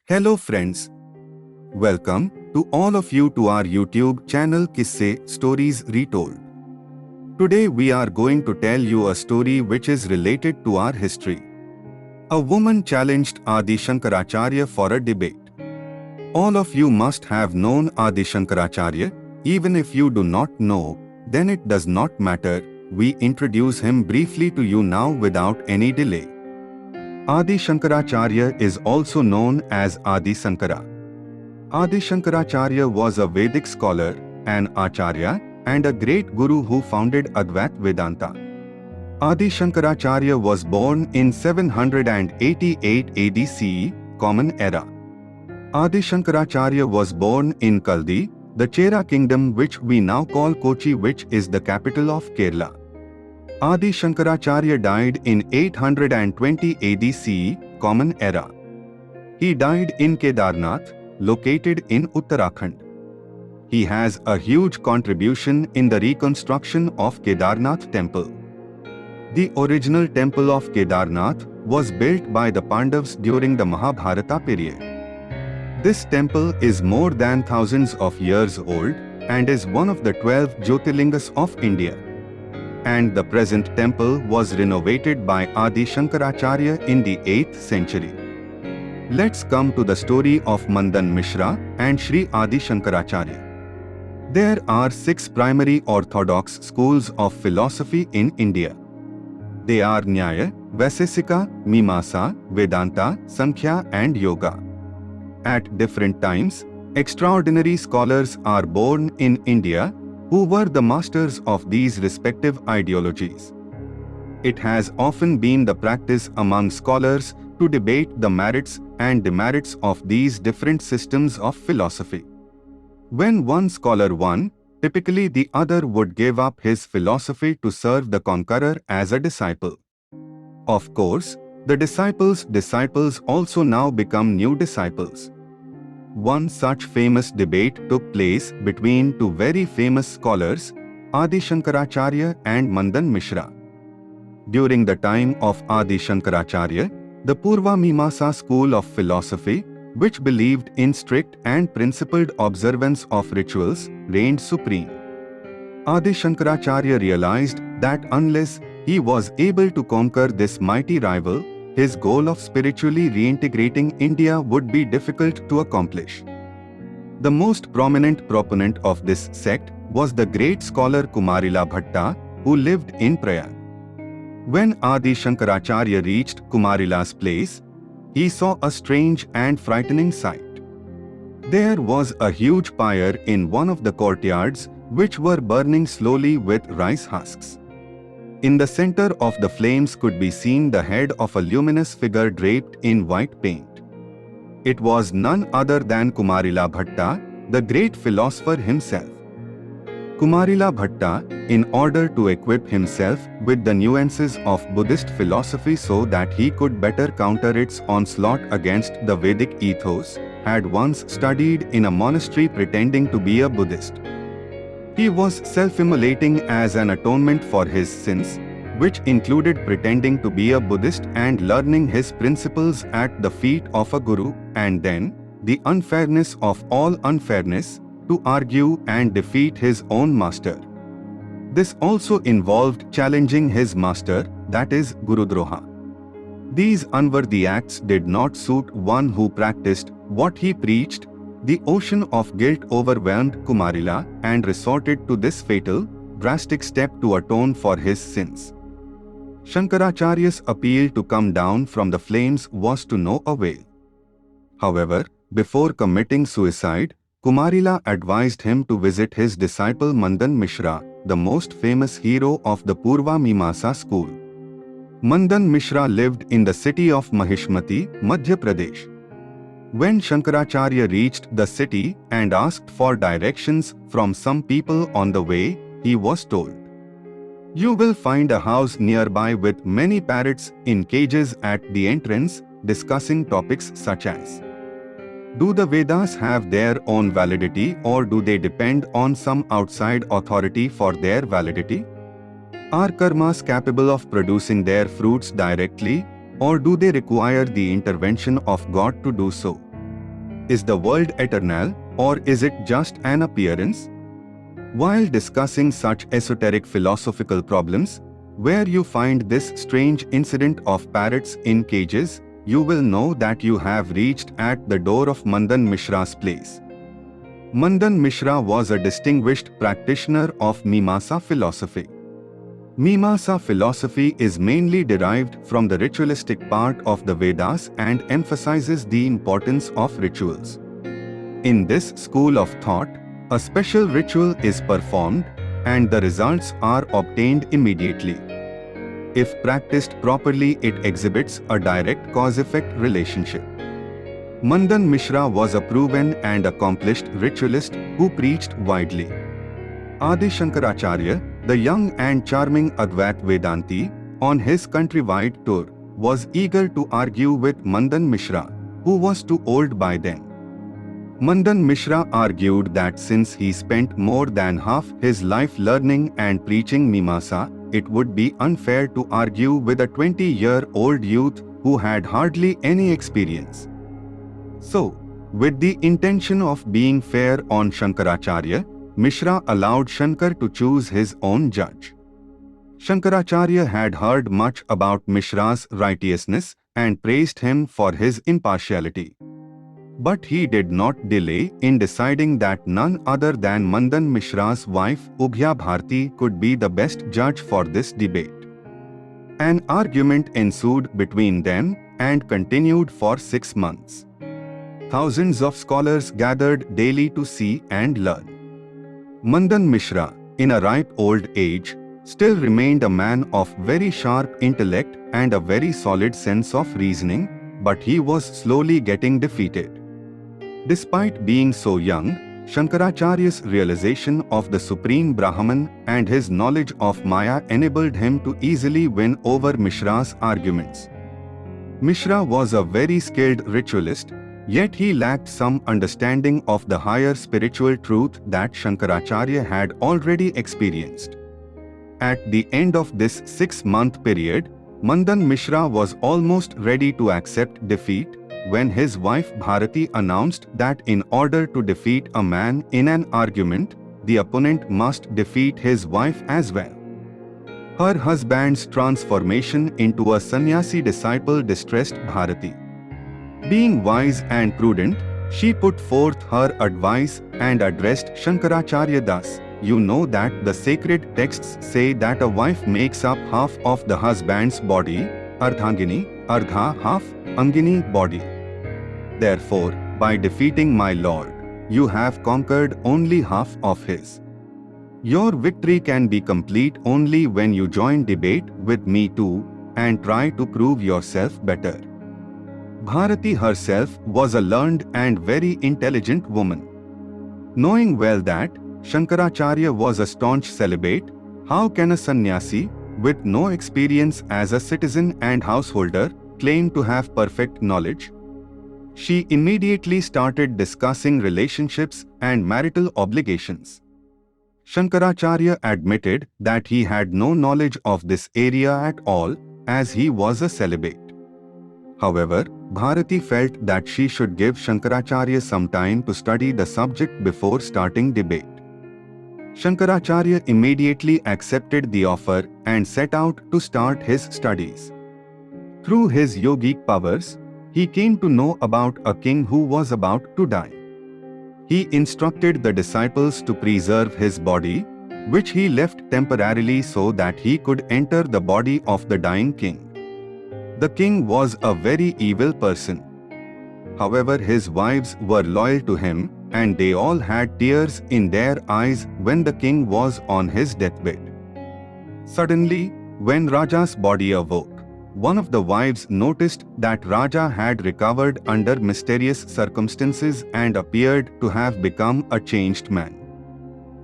Hello friends, welcome to all of you to our YouTube channel Kisse Stories Retold. Today we are going to tell you a story which is related to our history. A woman challenged Adi Shankaracharya for a debate. All of you must have known Adi Shankaracharya. Even if you do not know, then it does not matter. We introduce him briefly to you now without any delay. Adi Shankaracharya is also known as Adi Sankara. Adi Shankaracharya was a Vedic scholar, an Acharya, and a great guru who founded Advait Vedanta. Adi Shankaracharya was born in 788 AD CE, Common Era. Adi Shankaracharya was born in Kaldi, the Chera kingdom which we now call Kochi, which is the capital of Kerala. Adi Shankaracharya died in 820 AD CE, Common Era. He died in Kedarnath, located in Uttarakhand. He has a huge contribution in the reconstruction of Kedarnath temple. The original temple of Kedarnath was built by the Pandavas during the Mahabharata period. This temple is more than thousands of years old and is one of the 12 Jyotirlingas of India. And the present temple was renovated by Adi Shankaracharya in the 8th century. Let's come to the story of Mandan Mishra and Sri Adi Shankaracharya. There are 6 primary orthodox schools of philosophy in India. They are Nyaya, Vaisesika, Mimamsa, Vedanta, Sankhya and Yoga. At different times, extraordinary scholars are born in India who were the masters of these respective ideologies. It has often been the practice among scholars to debate the merits and demerits of these different systems of philosophy. When one scholar won, typically the other would give up his philosophy to serve the conqueror as a disciple. Of course, the disciples also now become new disciples. One such famous debate took place between 2 very famous scholars, Adi Shankaracharya and Mandan Mishra. During the time of Adi Shankaracharya, the Purva Mimamsa school of philosophy, which believed in strict and principled observance of rituals, reigned supreme. Adi Shankaracharya realized that unless he was able to conquer this mighty rival, his goal of spiritually reintegrating India would be difficult to accomplish. The most prominent proponent of this sect was the great scholar Kumarila Bhatta, who lived in Prayag. When Adi Shankaracharya reached Kumarila's place, he saw a strange and frightening sight. There was a huge pyre in one of the courtyards which were burning slowly with rice husks. In the center of the flames could be seen the head of a luminous figure draped in white paint. It was none other than Kumarila Bhatta, the great philosopher himself. Kumarila Bhatta, in order to equip himself with the nuances of Buddhist philosophy so that he could better counter its onslaught against the Vedic ethos, had once studied in a monastery pretending to be a Buddhist. He was self-immolating as an atonement for his sins, which included pretending to be a Buddhist and learning his principles at the feet of a guru, and then, the unfairness of all unfairness, to argue and defeat his own master. This also involved challenging his master, that is, Gurudroha. These unworthy acts did not suit one who practiced what he preached. The ocean of guilt overwhelmed Kumarila and resorted to this fatal, drastic step to atone for his sins. Shankaracharya's appeal to come down from the flames was to no avail. However, before committing suicide, Kumarila advised him to visit his disciple Mandan Mishra, the most famous hero of the Purva Mimamsa school. Mandan Mishra lived in the city of Mahishmati, Madhya Pradesh. When Shankaracharya reached the city and asked for directions from some people on the way, he was told, "You will find a house nearby with many parrots in cages at the entrance, discussing topics such as, do the Vedas have their own validity or do they depend on some outside authority for their validity? Are karmas capable of producing their fruits directly, or do they require the intervention of God to do so? Is the world eternal, or is it just an appearance? While discussing such esoteric philosophical problems, where you find this strange incident of parrots in cages, you will know that you have reached at the door of Mandan Mishra's place. Mandan Mishra was a distinguished practitioner of Mimamsa philosophy. Mimamsa philosophy is mainly derived from the ritualistic part of the Vedas and emphasizes the importance of rituals. In this school of thought, a special ritual is performed, and the results are obtained immediately. If practiced properly, it exhibits a direct cause-effect relationship. Mandan Mishra was a proven and accomplished ritualist who preached widely. Adi Shankaracharya, the young and charming Advait Vedanti, on his countrywide tour, was eager to argue with Mandan Mishra, who was too old by then. Mandan Mishra argued that since he spent more than half his life learning and preaching Mimamsa, it would be unfair to argue with a 20-year-old youth who had hardly any experience. So, with the intention of being fair on Shankaracharya, Mishra allowed Shankar to choose his own judge. Shankaracharya had heard much about Mishra's righteousness and praised him for his impartiality. But he did not delay in deciding that none other than Mandan Mishra's wife Ubhya Bharti could be the best judge for this debate. An argument ensued between them and continued for 6 months. Thousands of scholars gathered daily to see and learn. Mandan Mishra, in a ripe old age, still remained a man of very sharp intellect and a very solid sense of reasoning, but he was slowly getting defeated. Despite being so young, Shankaracharya's realization of the Supreme Brahman and his knowledge of Maya enabled him to easily win over Mishra's arguments. Mishra was a very skilled ritualist, yet he lacked some understanding of the higher spiritual truth that Shankaracharya had already experienced. At the end of this 6-month period, Mandan Mishra was almost ready to accept defeat when his wife Bharati announced that in order to defeat a man in an argument, the opponent must defeat his wife as well. Her husband's transformation into a sannyasi disciple distressed Bharati. Being wise and prudent, she put forth her advice and addressed Shankaracharya thus: "You know that the sacred texts say that a wife makes up half of the husband's body, Ardhangini, Ardha half, Angini body. Therefore, by defeating my lord, you have conquered only half of his. Your victory can be complete only when you join debate with me too and try to prove yourself better." Bharati herself was a learned and very intelligent woman. Knowing well that Shankaracharya was a staunch celibate, how can a sannyasi, with no experience as a citizen and householder, claim to have perfect knowledge? She immediately started discussing relationships and marital obligations. Shankaracharya admitted that he had no knowledge of this area at all, as he was a celibate. However, Bharati felt that she should give Shankaracharya some time to study the subject before starting debate. Shankaracharya immediately accepted the offer and set out to start his studies. Through his yogic powers, he came to know about a king who was about to die. He instructed the disciples to preserve his body, which he left temporarily so that he could enter the body of the dying king. The king was a very evil person. However, his wives were loyal to him, and they all had tears in their eyes when the king was on his deathbed. Suddenly, when Raja's body awoke, one of the wives noticed that Raja had recovered under mysterious circumstances and appeared to have become a changed man.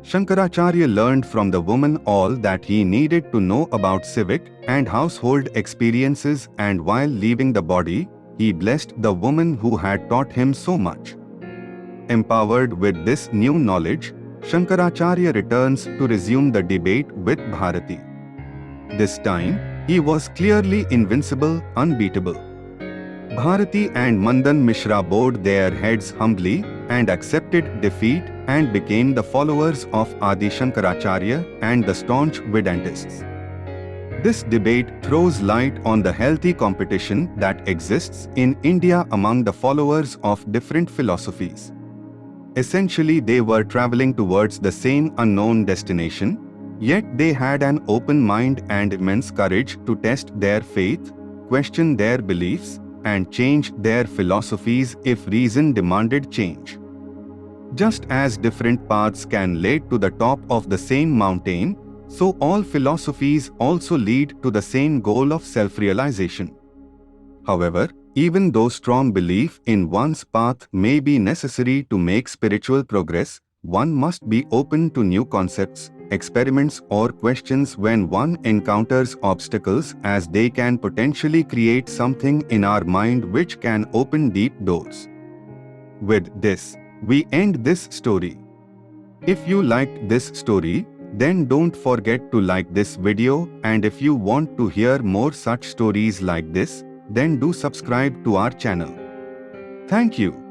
Shankaracharya learned from the woman all that he needed to know about civic and household experiences, and while leaving the body, he blessed the woman who had taught him so much. Empowered with this new knowledge, Shankaracharya returns to resume the debate with Bharati. This time, he was clearly invincible, unbeatable. Bharati and Mandan Mishra bowed their heads humbly and accepted defeat and became the followers of Adi Shankaracharya and the staunch Vedantists. This debate throws light on the healthy competition that exists in India among the followers of different philosophies. Essentially, they were traveling towards the same unknown destination, yet they had an open mind and immense courage to test their faith, question their beliefs, and change their philosophies if reason demanded change. Just as different paths can lead to the top of the same mountain, so all philosophies also lead to the same goal of self-realization. However, even though strong belief in one's path may be necessary to make spiritual progress, one must be open to new concepts, experiments or questions when one encounters obstacles, as they can potentially create something in our mind which can open deep doors. With this, we end this story. If you liked this story, then don't forget to like this video, and if you want to hear more such stories like this, then do subscribe to our channel. Thank you.